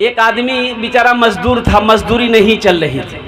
एक आदमी बेचारा मजदूर था, मजदूरी नहीं चल रही थी,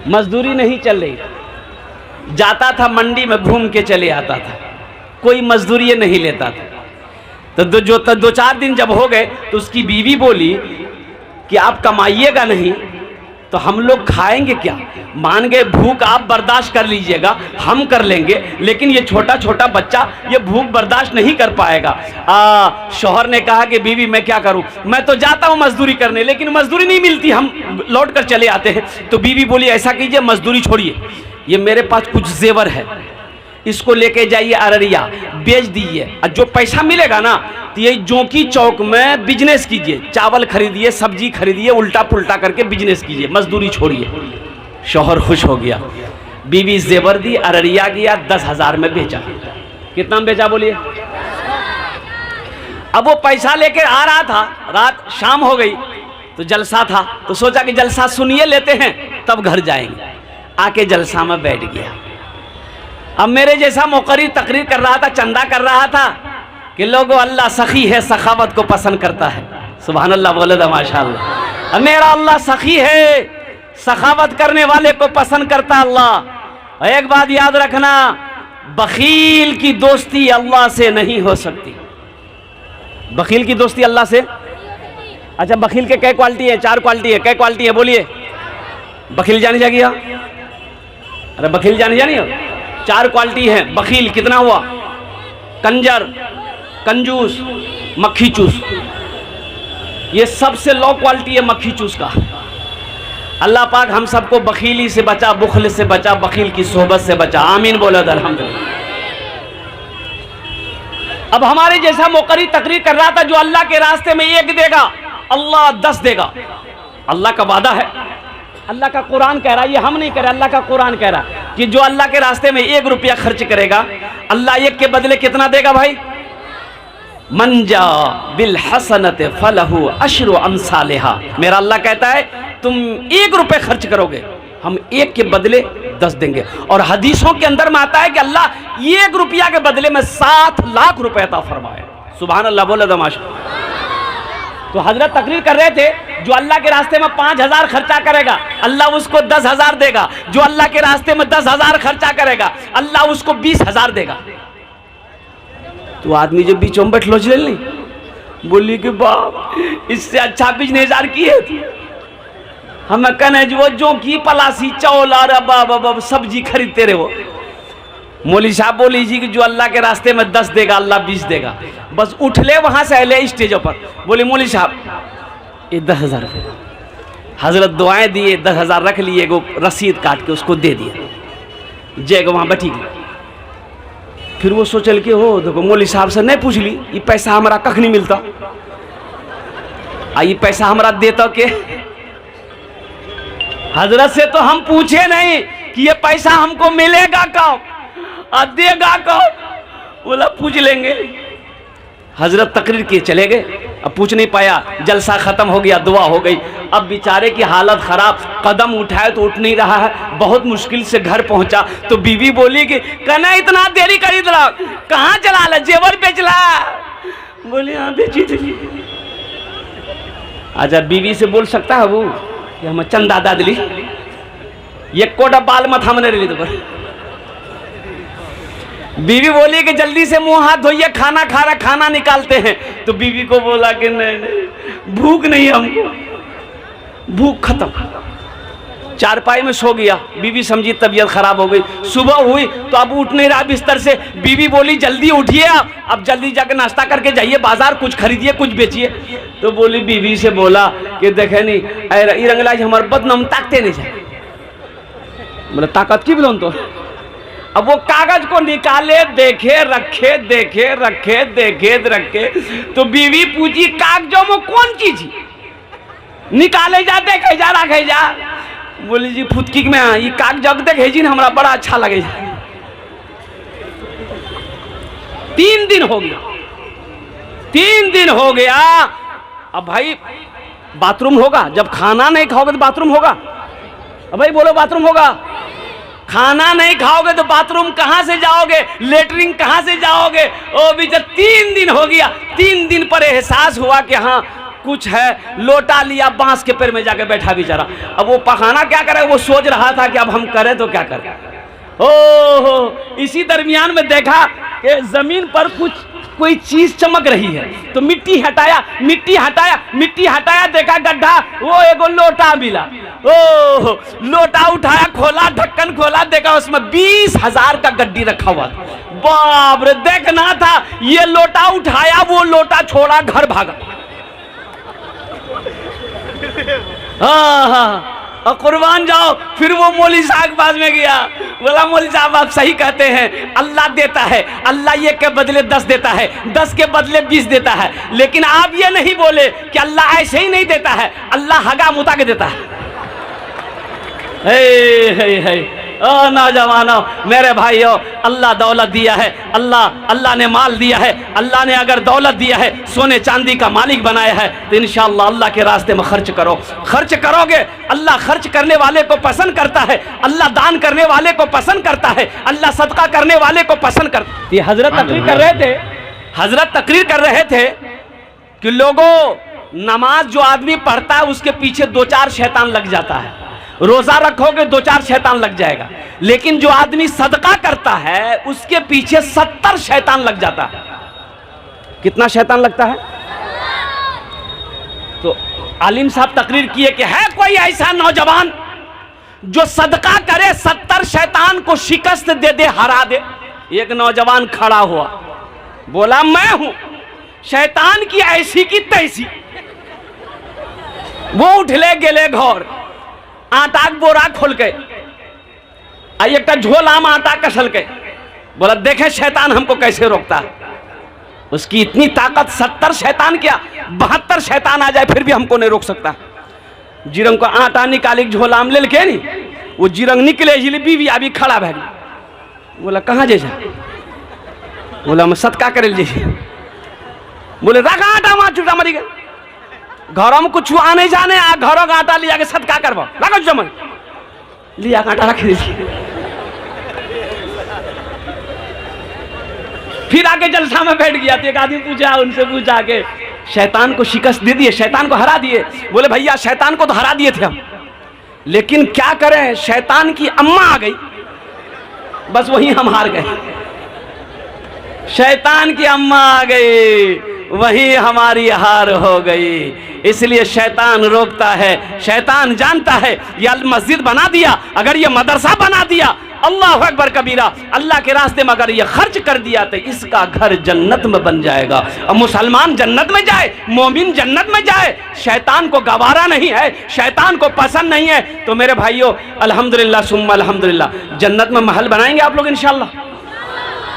मजदूरी नहीं चल रही थी, जाता था मंडी में घूम के चले आता था, कोई मजदूरी नहीं लेता था। तो दो चार दिन जब हो गए तो उसकी बीवी बोली कि आप कमाइएगा नहीं तो हम लोग खाएंगे क्या, मान गए भूख आप बर्दाश्त कर लीजिएगा, हम कर लेंगे, लेकिन ये छोटा छोटा बच्चा ये भूख बर्दाश्त नहीं कर पाएगा। शौहर ने कहा कि बीवी मैं क्या करूं, मैं तो जाता हूं मजदूरी करने, लेकिन मजदूरी नहीं मिलती, हम लौट कर चले आते हैं। तो बीवी बोली ऐसा कीजिए, मजदूरी छोड़िए, ये मेरे पास कुछ जेवर है, इसको लेके जाइए अररिया, बेच दीजिए, और जो पैसा मिलेगा ना तो ये जोंकी चौक में बिजनेस कीजिए, चावल खरीदिए, सब्जी खरीदिए, उल्टा पुल्टा करके बिजनेस कीजिए, मजदूरी छोड़िए। शौहर खुश हो गया, बीवी जेवर दी, अररिया गया, 10,000 में बेचा। कितना में बेचा बोलिए? अब वो पैसा लेके आ रहा था, रात शाम हो गई तो जलसा था, तो सोचा कि जलसा सुनिए लेते हैं तब घर जाएंगे। आके जलसा में बैठ गया। अब मेरे जैसा मुकर्री तकरीर कर रहा था, चंदा कर रहा था कि लोगों अल्लाह सखी है, सखावत को पसंद करता है। सुभान अल्लाह बोले तो माशाअल्लाह। अब मेरा अल्लाह सखी है, सखावत करने वाले को पसंद करता अल्लाह। और एक बात याद रखना, बखील की दोस्ती अल्लाह से नहीं हो सकती। बखील की दोस्ती अल्लाह से, अच्छा बखील के कई क्वालिटी है? 4 क्वालिटी है। कई क्वालिटी है बोलिए? बखील जानी जाएगी? अरे बखील जानी हो? 4 क्वालिटी है बखील। कितना हुआ? कंजर, कंजूस, मक्खी चूस। ये सबसे लो क्वालिटी है मक्खी चूस का। अल्लाह पाक हम सबको बखीली से बचा, बुखल से बचा, बखील की सोहबत से बचा। आमीन बोलो अल्हम्दुलिल्लाह। अब हमारे जैसा मुकर्री तकरीर कर रहा था, जो अल्लाह के रास्ते में 1 देगा अल्लाह 10 देगा। अल्लाह का वादा है, अल्लाह का कुरान कह रहा है, ये हम नहीं कह रहे, अल्लाह का कुरान कह रहा है कि जो अल्लाह के रास्ते में 1 रुपया खर्च करेगा अल्लाह 1 के बदले कितना देगा भाई? मंजा बिल हसनत फलहु अशरु अमसालिहा। मेरा अल्लाह कहता है तुम 1 रुपये खर्च करोगे, हम 1 के बदले 10 देंगे। और हदीसों के अंदर में आता है कि अल्लाह 1 रुपया के बदले में 7 लाख रुपए अता फरमाए। सुभान अल्लाह बोले दमाश। तो हजरत तकरीर कर रहे थे, जो अल्लाह के रास्ते में 5,000 खर्चा करेगा अल्लाह उसको 10,000 देगा, जो अल्लाह के रास्ते में 10,000 खर्चा करेगा अल्लाह उसको 20,000 देगा। तो आदमी जब बीचों में बैठ लो चल नहीं, बोली कि बाप इससे अच्छा बिजनेस किए थे, हमें कहने जो की पलासी चौल और सब्जी खरीदते रहे वो। मौली साहब बोली जी कि जो अल्लाह के रास्ते में 10 देगा अल्लाह 20 देगा। बस उठ ले वहां से अले स्टेजों पर, बोले मौली साहब ये 10,000 रुपये। हजरत दुआएं दिए, 10,000 रख लिए, वो रसीद काट के उसको दे दिया। जय वहां बैठी गई। फिर वो सोचल के हो देखो मौली साहब से नहीं पूछ ली, ये पैसा हमारा कख नहीं मिलता, ये पैसा हमारा देता के? हजरत से तो हम पूछे नहीं कि ये पैसा हमको मिलेगा कब और देगा कब, बोला पूछ लेंगे। हजरत तकरीर किए चले गए, अब पूछ नहीं पाया, जलसा खत्म हो गया, दुआ हो गई। अब बेचारे की हालत खराब, कदम उठाए तो उठ नहीं रहा है, बहुत मुश्किल से घर पहुंचा। तो बीवी बोली कि कहना इतना देरी करी तरह कहाँ चला ला, जेवर बेचला? बोले हाँ बेची थी। अच्छा बीवी से बोल सकता है वो कि हम चंदा दा दिली, ये कोटा बाल मत हमने रही। तो बीवी बोली कि जल्दी से मुंह हाथ धोइए, खाना खा रहा, खाना निकालते हैं। तो बीवी को बोला कि नहीं भूख नहीं, हमको भूख खत्म। चारपाई में सो गया, बीवी समझी तबीयत खराब हो गई। सुबह हुई तो अब उठ नहीं रहा बिस्तर से। बीवी बोली जल्दी उठिए, अब जल्दी जाकर नाश्ता करके जाइए बाजार, कुछ खरीदिए कुछ बेचिए। तो बोली बीवी से बोला कि देखे नहीं रंगलाज हमारे बदनाम ताकते नहीं जाए। बोले ताकत की बोलो तो। अब वो कागज को निकाले, देखे रखे, देखे रखे, देखे रखे। तो बीवी पूछी कागजों में कौन चीज निकाले जा, देखे जा, रखे जा? बोली जी फुटकी में ये कागज देखे जी हमारा बड़ा अच्छा लगे। 3 दिन हो गया, 3 दिन हो गया। अब भाई बाथरूम होगा, जब खाना नहीं खाओगे तो बाथरूम होगा? अब भाई बोलो बाथरूम होगा? खाना नहीं खाओगे तो बाथरूम कहां से जाओगे, लेटरिन कहां से जाओगे? ओ बेटा 3 दिन हो गया। 3 दिन पर एहसास हुआ कि हाँ कुछ है, लोटा लिया, बांस के पेड़ में जाके बैठा बेचारा। अब वो पखाना क्या करे, वो सोच रहा था कि अब हम करें तो क्या करें। ओहो, इसी दरमियान में देखा कि जमीन पर कोई चीज चमक रही है, तो मिट्टी हटाया, देखा गड्ढा, वो एगो लोटा मिला। ओह, लोटा उठाया, खोला, ढक्कन खोला, देखा उसमें 20,000 का गड्डी रखा हुआ। बाप रे, देखना था, ये लोटा उठाया, वो लोटा छोड़ा, घर भागा। हाँ, और कुर्बान जाओ। फिर वो मौलवी साहब के पास में गया, बोला मौलवी साहब आप सही कहते हैं, अल्लाह देता है, अल्लाह ये के बदले 10 देता है, 10 के बदले 20 देता है, लेकिन आप ये नहीं बोले कि अल्लाह ऐसे ही नहीं देता है, अल्लाह हगा मुता के देता है। ओ नौजवानों, मेरे भाइयों, अल्लाह दौलत दिया है, अल्लाह ने माल दिया है, अल्लाह ने अगर दौलत दिया है, सोने चांदी का मालिक बनाया है, तो इंशाअल्लाह अल्लाह के रास्ते में खर्च करो। खर्च करोगे, अल्लाह खर्च करने वाले को पसंद करता है, अल्लाह दान करने वाले को पसंद करता है, अल्लाह सदका करने वाले को पसंद करता है। ये हजरत तकरीर कर रहे थे कि लोगों, नमाज जो आदमी पढ़ता है उसके पीछे 2-4 शैतान लग जाता है। रोजा रखोगे 2-4 शैतान लग जाएगा, लेकिन जो आदमी सदका करता है उसके पीछे 70 शैतान लग जाता है। कितना शैतान लगता है? तो आलिम साहब तकरीर किए कि है कोई ऐसा नौजवान जो सदका करे, 70 शैतान को शिकस्त दे दे, हरा दे। एक नौजवान खड़ा हुआ, बोला मैं हूं, शैतान की ऐसी की तैसी। वो उठले गेले घर, आटा के बोरा खोल के एक झोला में आटा कसल के, बोला देखे शैतान हमको कैसे रोकता है। उसकी इतनी ताकत, 70 शैतान क्या 72 शैतान आ जाए फिर भी हमको नहीं रोक सकता। जिरंग को आटा निकाली झोला में ले के नहीं, वो जिरंग निकले, बीवी अभी खड़ा भैग। बोला कहाँ जैसा? बोला मैं सदका करे लीजिए। बोले रखा आटा वहां चूटा मरी गए, घरों में कुछ आने जाने, आ घरों का आटा लिया के सदका करवा, रखो जमन लिया आटा रख दीजिए। फिर आके जलसा में बैठ गया, तो एक आदमी पूछा, उनसे पूछा के शैतान को शिकस्त दे दिए, शैतान को हरा दिए? बोले भैया शैतान को तो हरा दिए थे हम, लेकिन क्या करें, शैतान की अम्मा आ गई, बस वही हम हार गए। शैतान की अम्मा आ गई, वही हमारी हार हो गई। इसलिए शैतान रोकता है, शैतान जानता है ये मस्जिद बना दिया, अगर ये मदरसा बना दिया, अल्लाह अकबर कबीरा, अल्लाह के रास्ते में अगर ये खर्च कर दिया तो इसका घर जन्नत में बन जाएगा। और मुसलमान जन्नत में जाए, मोमिन जन्नत में जाए, शैतान को गवारा नहीं है, शैतान को पसंद नहीं है। तो मेरे भाइयों, अल्हम्दुलिल्लाह सुम्मा अल्हम्दुलिल्लाह, जन्नत में महल बनाएंगे आप लोग इंशाअल्लाह।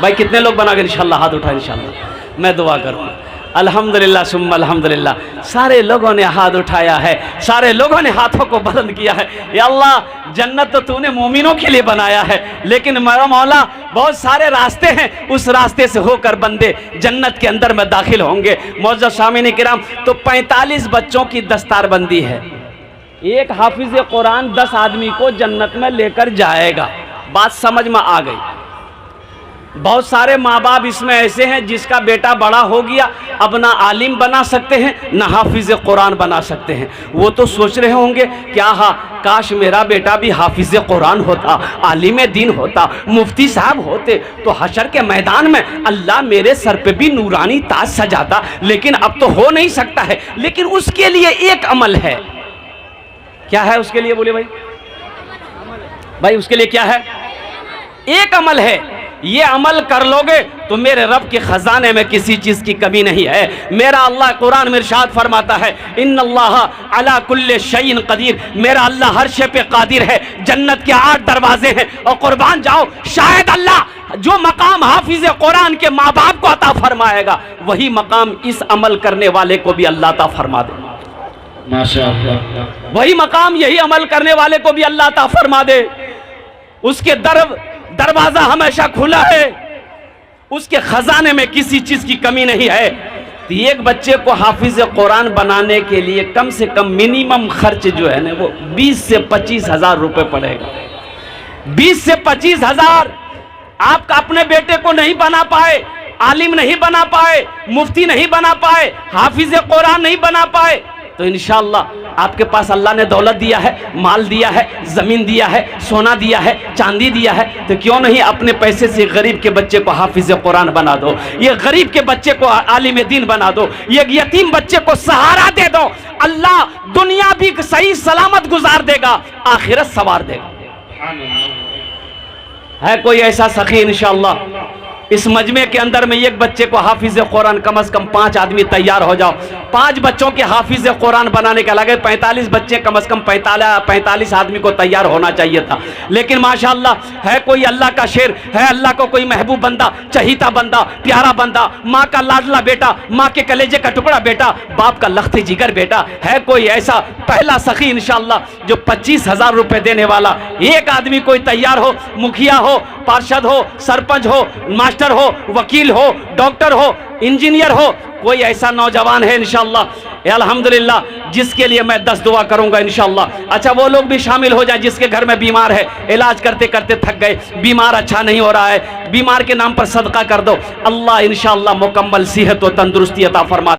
भाई कितने लोग बनाएंगे इंशाअल्लाह? हाथ उठाए इंशाअल्लाह, मैं दुआ करूँगा। अल्हम्दुलिल्लाह सुम्मा अल्हम्दुलिल्लाह, सारे लोगों ने हाथ उठाया है, सारे लोगों ने हाथों को बुलंद किया है। या अल्लाह, जन्नत तो तूने मोमिनों के लिए बनाया है, लेकिन मेरा मौला बहुत सारे रास्ते हैं, उस रास्ते से होकर बंदे जन्नत के अंदर में दाखिल होंगे। मौजूद सामीन किराम, तो 45 बच्चों की दस्तारबंदी है। एक हाफिज कुरान 10 आदमी को जन्नत में लेकर जाएगा। बात समझ में आ गई? बहुत सारे माँ बाप इसमें ऐसे हैं जिसका बेटा बड़ा हो गया, अब ना आलिम बना सकते हैं ना हाफिज कुरान बना सकते हैं। वो तो सोच रहे होंगे क्या, हाँ काश मेरा बेटा भी हाफिज कुरान होता, आलिम दीन होता, मुफ्ती साहब होते, तो हशर के मैदान में अल्लाह मेरे सर पे भी नूरानी ताज सजाता। लेकिन अब तो हो नहीं सकता है। लेकिन उसके लिए एक अमल है। क्या है उसके लिए? बोले भाई उसके लिए क्या है? एक अमल है। ये अमल कर लोगे तो मेरे रब के खजाने में किसी चीज की कमी नहीं है। मेरा अल्लाह कुरान में इरशाद फरमाता है, इन्नल्लाह अला कुल्ले शैइन कदीर, मेरा अल्लाह हर शे पे कादिर है। जन्नत के 8 दरवाजे हैं, और कुर्बान जाओ, शायद अल्लाह जो मकाम हाफिज कुरान के माँ बाप को अता फरमाएगा, वही मकाम इस अमल करने वाले को भी अल्लाह अता फरमा दे। माशाअल्लाह, वही मकाम यही अमल करने वाले को भी अल्लाह अता फरमा दे। उसके दरवाजा हमेशा खुला है, उसके खजाने में किसी चीज की कमी नहीं है। तो एक बच्चे को हाफिज कुरान बनाने के लिए कम से कम मिनिमम खर्च जो है ना, वो 20 से 25 हजार रुपए पड़ेगा। 20 से 25 हजार। आप अपने बेटे को नहीं बना पाए, आलिम नहीं बना पाए, मुफ्ती नहीं बना पाए, हाफिज कुरान नहीं बना पाए, तो इंशाअल्लाह आपके पास अल्लाह ने दौलत दिया है, माल दिया है, ज़मीन दिया है, सोना दिया है, चांदी दिया है, तो क्यों नहीं अपने पैसे से गरीब के बच्चे को हाफिज कुरान बना दो, ये गरीब के बच्चे को आलिम दीन बना दो, ये यतीम बच्चे को सहारा दे दो। अल्लाह दुनिया भी सही सलामत गुजार देगा, आखिरत सवार देगा। है कोई ऐसा सखी इंशाअल्लाह इस मजमे के अंदर में एक बच्चे को हाफिज कुरान, कम से कम 5 आदमी तैयार हो जाओ। 5 बच्चों के हाफिज कुरान बनाने का लगे 45 बच्चे, कम से कम 45 आदमी को तैयार होना चाहिए था। लेकिन माशाअल्लाह है कोई अल्लाह का शेर, है अल्लाह को कोई महबूब बंदा, चहीता बंदा, प्यारा बंदा, माँ का लाडला बेटा, माँ के कलेजे का टुकड़ा बेटा, बाप का लख्ती जिगर बेटा। है कोई ऐसा पहला सखी इंशाअल्लाह जो 25,000 रुपये देने वाला, एक आदमी कोई तैयार हो, मुखिया हो, पार्षद हो, सरपंच हो, मास्टर हो, वकील हो, डॉक्टर हो, इंजीनियर हो, कोई ऐसा नौजवान है इंशाअल्लाह अल्हम्दुलिल्लाह जिसके लिए मैं 10 दुआ करूंगा इंशाअल्लाह। अच्छा वो लोग भी शामिल हो जाए जिसके घर में बीमार है, इलाज करते करते थक गए, बीमार अच्छा नहीं हो रहा है, बीमार के नाम पर सदका कर दो, अल्लाह इंशाअल्लाह मुकम्मल सेहत और तंदुरुस्ती अता फरमा।